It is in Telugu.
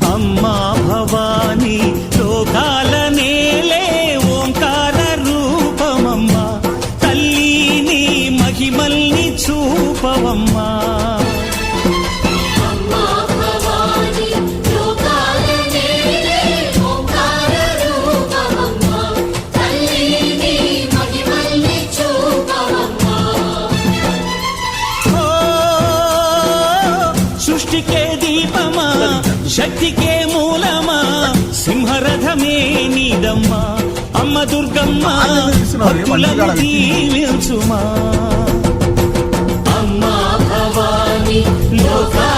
అమ్మా భవాని లోకాల నేలే ఓంకార రూపమమ్మా తల్లి మహిమల్ని చూపవమ్మా సృష్టికే దీపమా శక్తికే మూలమా సింహరథమే నీదమ్మా అమ్మ దుర్గమ్మ భక్తులను దీవించుమా అమ్మా భవాని లోకా